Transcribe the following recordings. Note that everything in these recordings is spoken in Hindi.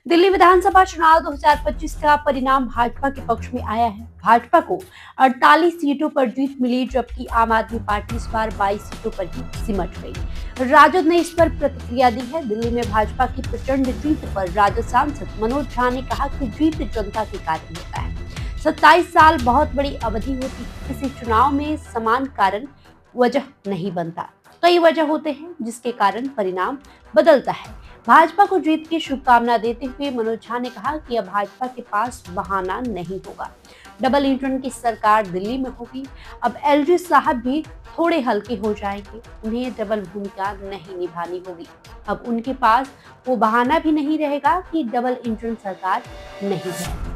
दिल्ली विधानसभा चुनाव 2025 का परिणाम भाजपा के पक्ष में आया है। भाजपा को 48 सीटों पर जीत मिली, जबकि आम आदमी पार्टी इस बार 22 सीटों पर ही सिमट गई। राजद ने इस पर प्रतिक्रिया दी है। दिल्ली में भाजपा की प्रचंड जीत पर राजद सांसद मनोज झा ने कहा कि जीत जनता के कारण होता है। 27 साल बहुत बड़ी अवधि होती है। किसी चुनाव में समान कारण वजह नहीं बनता, कई वजह होते हैं जिसके कारण परिणाम बदलता है। भाजपा को जीत की शुभकामना देते हुए मनोज झा ने कहा कि अब भाजपा के पास बहाना नहीं होगा। डबल इंजन की सरकार दिल्ली में होगी। अब एलजी साहब भी थोड़े हल्के हो जाएंगे, उन्हें डबल भूमिका नहीं निभानी होगी। अब उनके पास वो बहाना भी नहीं रहेगा कि डबल इंजन सरकार नहीं है।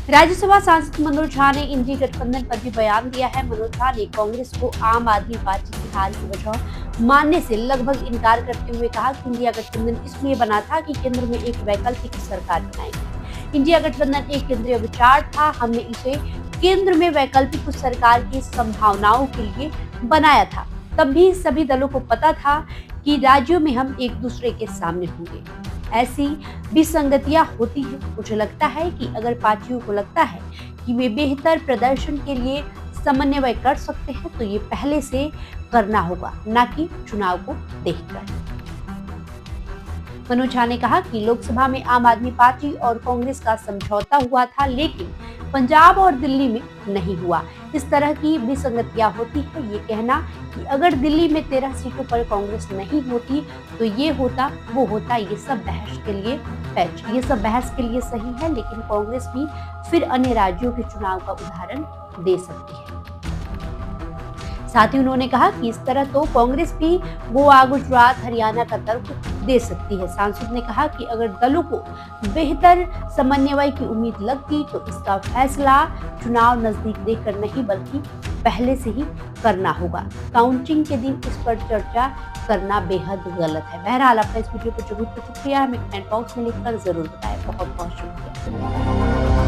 राज्यसभा सांसद मनोज झा ने इंडी गठबंधन पर भी बयान दिया है। मनोज झा ने कांग्रेस को आम आदमी पार्टी की हार की वजह मानने से लगभग इनकार करते हुए कहा कि इंडिया गठबंधन इसलिए बना था कि केंद्र में एक वैकल्पिक सरकार बनाएगी। इंडिया गठबंधन एक केंद्रीय विचार था। हमने इसे केंद्र में वैकल्पिक सरकार की संभावनाओं के लिए बनाया था। तब भी सभी दलों को पता था कि राज्यों में हम एक दूसरे के सामने होंगे। ऐसी विसंगतियां होती है। मुझे लगता है कि अगर पार्टियों को लगता है कि वे बेहतर प्रदर्शन के लिए समन्वय कर सकते हैं तो ये पहले से करना होगा, न कि चुनाव को देखकर। मनोज झा ने कहा कि लोकसभा में आम आदमी पार्टी और कांग्रेस का समझौता हुआ था, लेकिन पंजाब और दिल्ली में नहीं हुआ। इस तरह की विसंगतियां होती है। ये कहना कि अगर दिल्ली में 13 सीटों पर कांग्रेस नहीं होती तो ये होता वो होता, ये सब बहस के लिए सही है, लेकिन कांग्रेस भी फिर अन्य राज्यों के चुनाव का उदाहरण दे सकती है। साथ ही उन्होंने कहा कि इस तरह तो कांग्रेस भी गोवा, गुजरात, हरियाणा का तर्क दे सकती है। सांसद ने कहा कि अगर दलों को बेहतर समन्वय की उम्मीद लगती तो इसका फैसला चुनाव नजदीक देखकर नहीं बल्कि पहले से ही करना होगा। काउंटिंग के दिन इस पर चर्चा करना बेहद गलत है। बहरहाल आपका इस वीडियो को जो भी प्रतिक्रिया है हमें कमेंट बॉक्स में लिखकर जरूर बताएं। बहुत बहुत शुक्रिया।